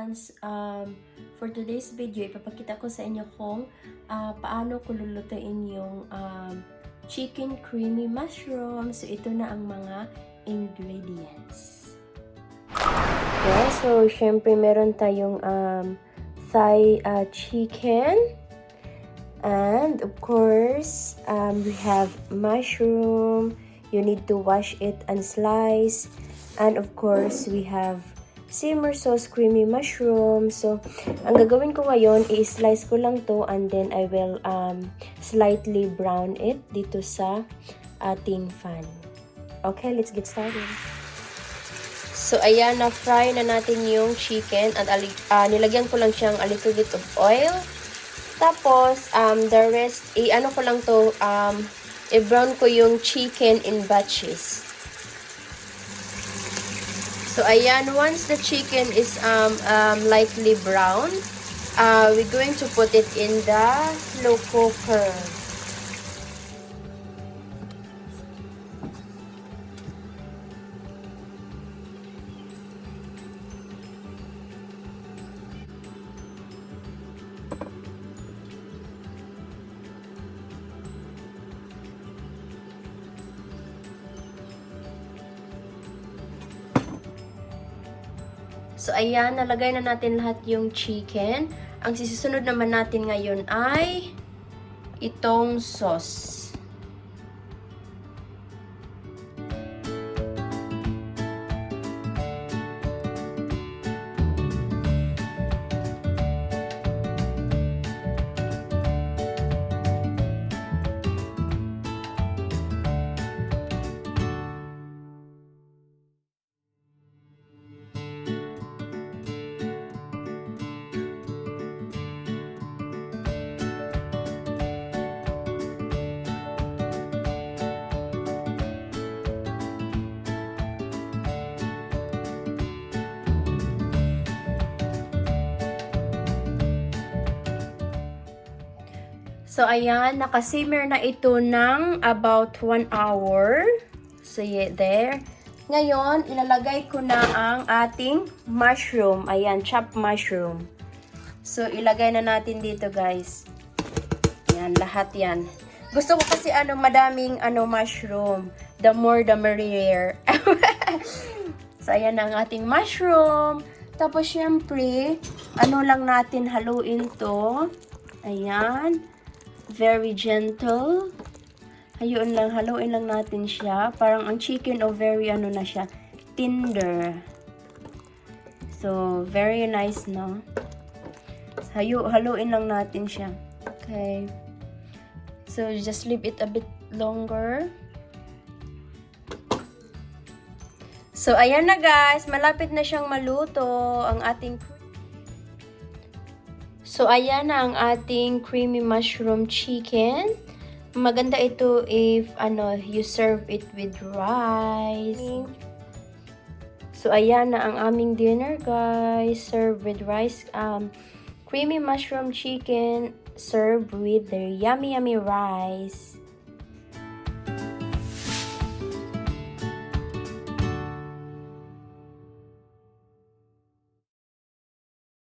everyone's for today's video, ipapakita ko sa inyo kung paano ko lulutuin yung chicken creamy mushroom. So, ito na ang mga ingredients. Okay, so, syempre, meron tayong thigh chicken. And, of course, we have mushroom. You need to wash it and slice. And, of course, we have simmer sauce creamy mushroom. So, ang gagawin ko ngayon, i-slice ko lang to and then I will slightly brown it dito sa ating pan. Okay, let's get started. So, ayan, na-fry na natin yung chicken at nilagyan ko lang siyang a little bit of oil. Tapos, the rest, i-ano ko lang to, i-brown ko yung chicken in batches. So, ayan, once the chicken is lightly brown, we're going to put it in the slow cooker. So, ayan, nalagay na natin lahat yung chicken. Ang susunod naman natin ngayon ay itong sauce. So, ayan, nakasimmer na ito ng about 1 hour. So, yeah, there. Ngayon, ilalagay ko na ang ating mushroom. Ayan, chopped mushroom. So, ilagay na natin dito, guys. Ayan, lahat yan. Gusto ko kasi, madaming, mushroom. The more, the merrier. So, ayan ang ating mushroom. Tapos, syempre, lang natin haluin to. Ayan. Very gentle. Haluin lang natin siya. Parang ang chicken very na siya, tender. So, very nice, no? Haluin lang natin siya. Okay. So, just leave it a bit longer. So, ayan na guys. Malapit na siyang maluto ang ating So, ayan na ang ating creamy mushroom chicken. Maganda ito if, you serve it with rice. So, ayan na ang aming dinner, guys. Serve with rice. Creamy mushroom chicken served with the yummy, yummy rice.